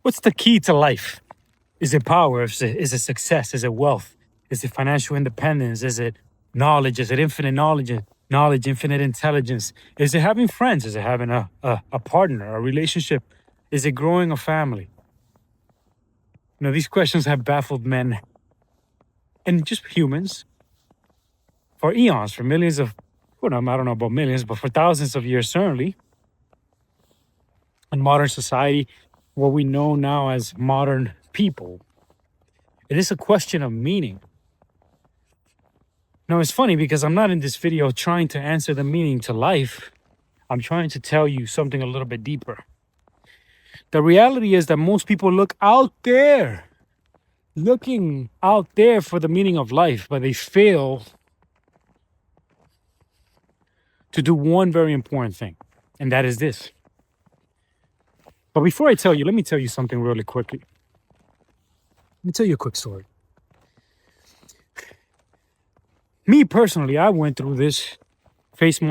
What's the key to life? Is it power? Is it success? Is it wealth? Is it financial independence? Is it knowledge? Is it infinite knowledge, infinite intelligence? Is it having friends? Is it having a partner, a relationship? Is it growing a family? These questions have baffled men and just humans for eons, for millions of, well, I don't know about millions, but for thousands of years, certainly. In modern society, what we know now as modern people, it is a question of meaning. Now, it's funny because I'm not in this video trying to answer the meaning to life. I'm trying to tell you something a little bit deeper. The reality is that most people look out there, looking out there for the meaning of life, but they fail to do one very important thing, and that is this. But before I tell you, let me tell you something really quickly. Let me tell you a quick story. Me personally, I went through this, faced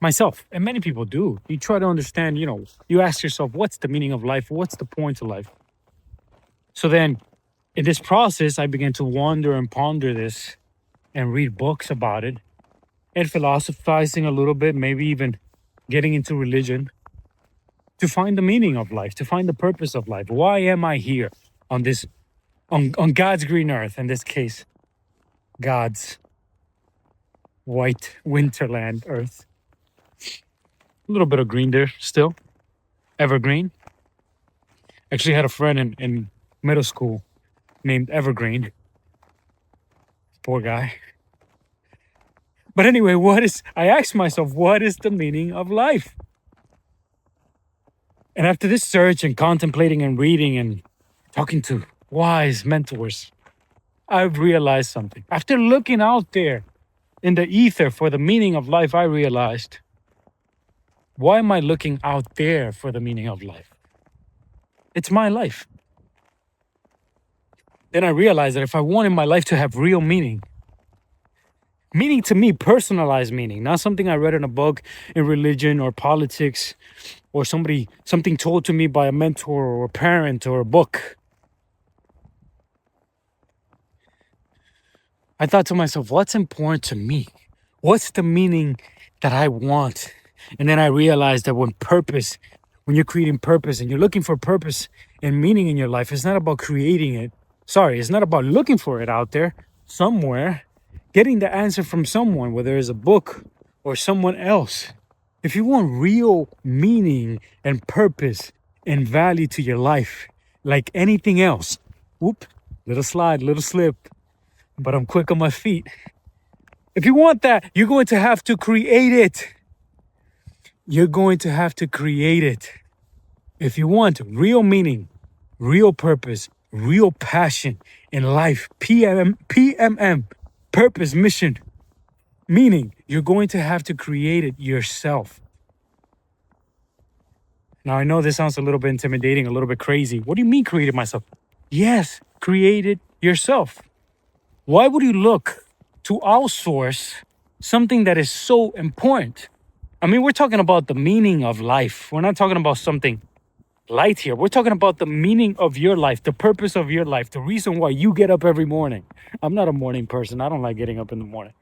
myself, and many people do. You try to understand, you ask yourself, what's the meaning of life? What's the point of life? So then, in this process, I began to wonder and ponder this and read books about it and philosophizing a little bit, maybe even getting into religion to find the meaning of life, to find the purpose of life. Why am I here on this, on God's green earth, in this case, God's white winterland earth? A little bit of green there still, evergreen. Actually had a friend in middle school named Evergreen. Poor guy. But anyway, I asked myself, what is the meaning of life? And after this search and contemplating and reading and talking to wise mentors, I've realized something. After looking out there in the ether for the meaning of life, I realized, why am I looking out there for the meaning of life? It's my life. Then I realized that if I wanted my life to have real meaning to me, personalized meaning, not something I read in a book, in religion or politics, or something told to me by a mentor or a parent or a book. I thought to myself, what's important to me? What's the meaning that I want? And then I realized that when you're creating purpose and you're looking for purpose and meaning in your life, it's not about creating it. It's not about looking for it out there somewhere, getting the answer from someone, whether it's a book or someone else. If you want real meaning and purpose and value to your life, like anything else, little slide, little slip, but I'm quick on my feet. If you want that, you're going to have to create it. You're going to have to create it. If you want real meaning, real purpose, real passion in life, PMM, purpose, mission, meaning, you're going to have to create it yourself. Now, I know this sounds a little bit intimidating, a little bit crazy. What do you mean create it myself? Yes, create it yourself. Why would you look to outsource something that is so important? I mean, we're talking about the meaning of life. We're not talking about something light here. We're talking about the meaning of your life, the purpose of your life, the reason why you get up every morning. I'm not a morning person. I don't like getting up in the morning.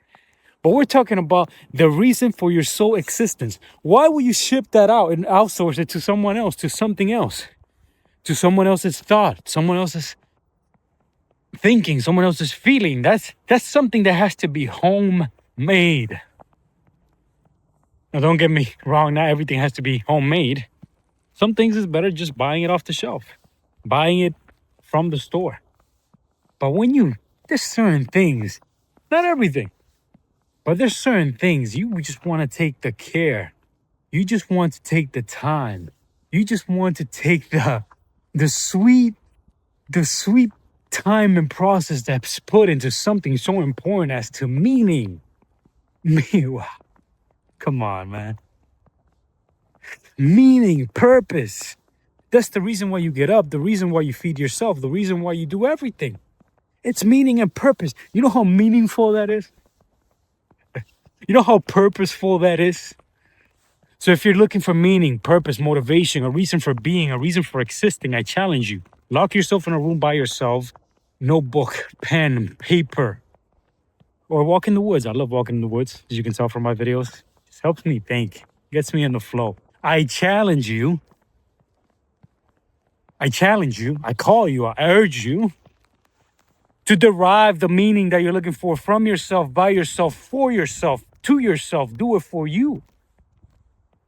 But we're talking about the reason for your sole existence. Why will you ship that out and outsource it to someone else, to something else, to someone else's thought, someone else's thinking, someone else's feeling? That's something that has to be homemade. Now, don't get me wrong. Not everything has to be homemade. Some things is better just buying it off the shelf, buying it from the store. But there's certain things, not everything, but there's certain things you just want to take the care. You just want to take the time. You just want to take the sweet time and process that's put into something so important as to meaning. Come on, man. Meaning, purpose. That's the reason why you get up, the reason why you feed yourself, the reason why you do everything. It's meaning and purpose. You know how meaningful that is? You know how purposeful that is? So if you're looking for meaning, purpose, motivation, a reason for being, a reason for existing, I challenge you. Lock yourself in a room by yourself, notebook, pen, paper, or walk in the woods. I love walking in the woods, as you can tell from my videos. It just helps me think, gets me in the flow. I challenge you. I call you, I urge you to derive the meaning that you're looking for from yourself, by yourself, for yourself, to yourself. Do it for you.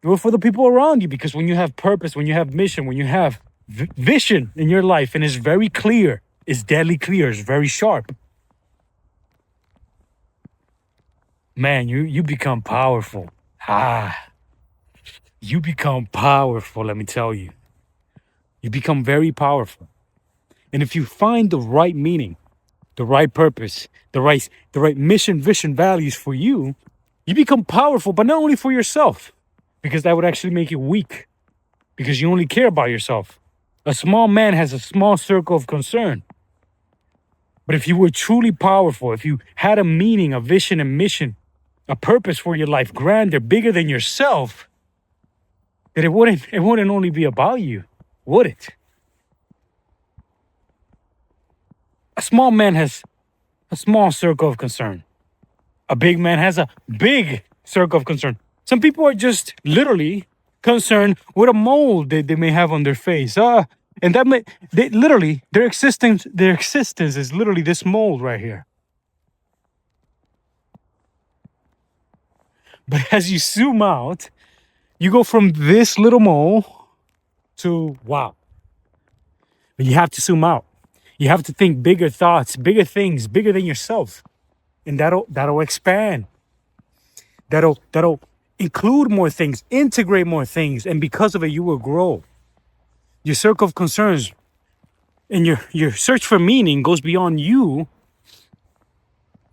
Do it for the people around you, because when you have purpose, when you have mission, when you have vision in your life, and it's very clear, it's deadly clear, it's very sharp, man, you become powerful. You become powerful, let me tell you. You become very powerful. And if you find the right meaning, the right purpose, the right mission, vision, values for you, you become powerful, but not only for yourself, because that would actually make you weak, because you only care about yourself. A small man has a small circle of concern. But if you were truly powerful, if you had a meaning, a vision, a mission, a purpose for your life, grander, bigger than yourself, then it wouldn't only be about you, would it? A small man has a small circle of concern. A big man has a big circle of concern. Some people are just literally concerned with a mold that they may have on their face. And their existence is literally this mold right here. But as you zoom out, you go from this little mole to wow. But you have to zoom out. You have to think bigger thoughts, bigger things, bigger than yourself. And that'll expand. That'll include more things, integrate more things, and because of it, you will grow. Your circle of concerns and your search for meaning goes beyond you,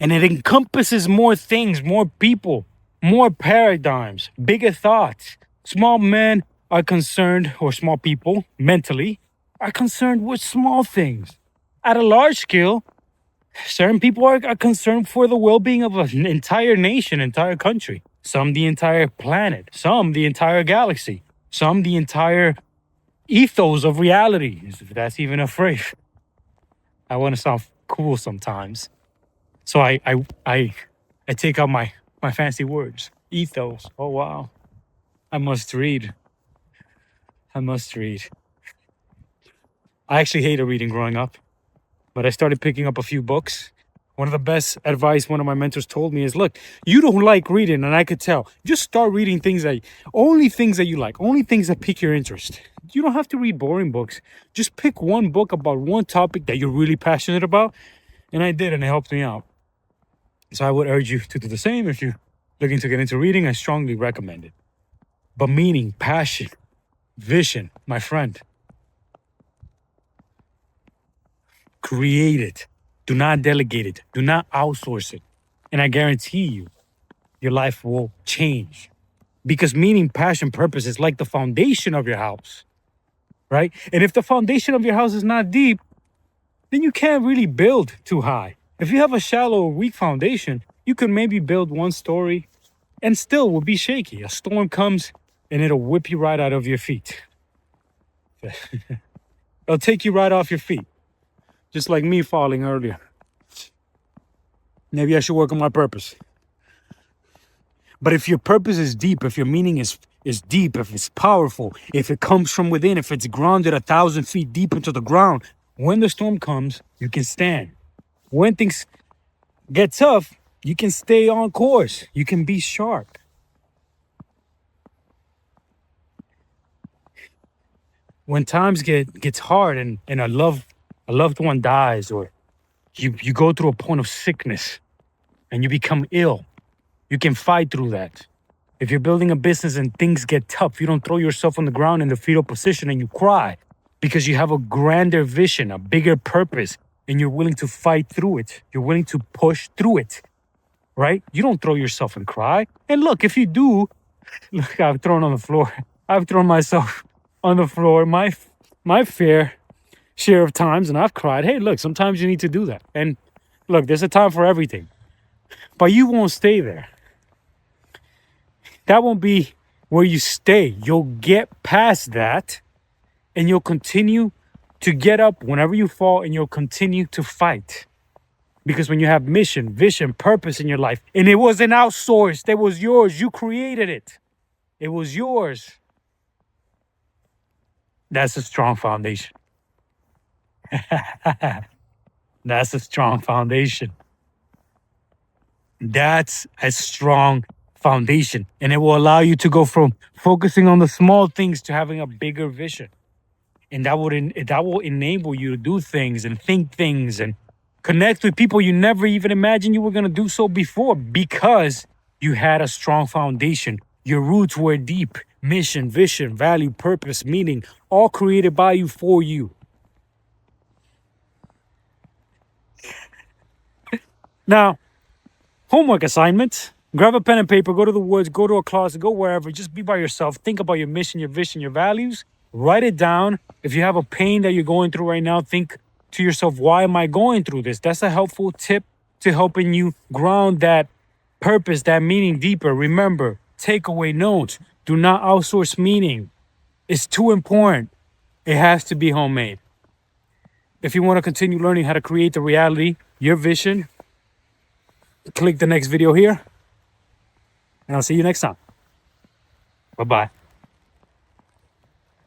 and it encompasses more things, more people, more paradigms, bigger thoughts. Small men are concerned, or small people mentally are concerned with small things. At a large scale, certain people are concerned for the well-being of an entire nation, entire country. Some the entire planet, some the entire galaxy, some the entire ethos of reality, if that's even a phrase. I want to sound cool sometimes, so I take out my fancy words. Ethos. Oh wow, I must read. I actually hated reading growing up, but I started picking up a few books. One of the best advice one of my mentors told me is, look, you don't like reading, and I could tell. Just start reading only things that you like, only things that pique your interest. You don't have to read boring books. Just pick one book about one topic that you're really passionate about. And I did, and it helped me out. So I would urge you to do the same. If you're looking to get into reading, I strongly recommend it. But meaning, passion, vision, my friend, create it. Do not delegate it. Do not outsource it. And I guarantee you, your life will change. Because meaning, passion, purpose is like the foundation of your house, right? And if the foundation of your house is not deep, then you can't really build too high. If you have a shallow or weak foundation, you could maybe build one story and still will be shaky. A storm comes and it'll whip you right out of your feet. It'll take you right off your feet. Just like me falling earlier. Maybe I should work on my purpose. But if your purpose is deep, if your meaning is deep, if it's powerful, if it comes from within, if it's grounded 1,000 feet deep into the ground, when the storm comes, you can stand. When things get tough, you can stay on course. You can be sharp. When times gets hard and a loved one dies, or you go through a point of sickness and you become ill, you can fight through that. If you're building a business and things get tough, you don't throw yourself on the ground in the fetal position and you cry, because you have a grander vision, a bigger purpose, and you're willing to fight through it. You're willing to push through it, right? You don't throw yourself and cry. And look, if you do, look, I've thrown on the floor. I've thrown myself on the floor my fair share of times, and I've cried. Hey, look, sometimes you need to do that. And look, there's a time for everything. But you won't stay there. That won't be where you stay. You'll get past that and you'll continue to get up whenever you fall and you'll continue to fight. Because when you have mission, vision, purpose in your life, and it wasn't outsourced, it was yours. You created it. It was yours. That's a strong foundation. That's a strong foundation. That's a strong foundation. And it will allow you to go from focusing on the small things to having a bigger vision. And that will enable you to do things and think things and connect with people you never even imagined you were going to do so before, because you had a strong foundation. Your roots were deep. Mission, vision, value, purpose, meaning, all created by you for you. Now, homework assignment. Grab a pen and paper, go to the woods, go to a closet, go wherever. Just be by yourself. Think about your mission, your vision, your values. Write it down. If you have a pain that you're going through right now, think to yourself, why am I going through this? That's a helpful tip to helping you ground that purpose, that meaning deeper. Remember, takeaway notes. Do not outsource meaning. It's too important. It has to be homemade. If you want to continue learning how to create the reality, your vision, click the next video here. And I'll see you next time. Bye-bye.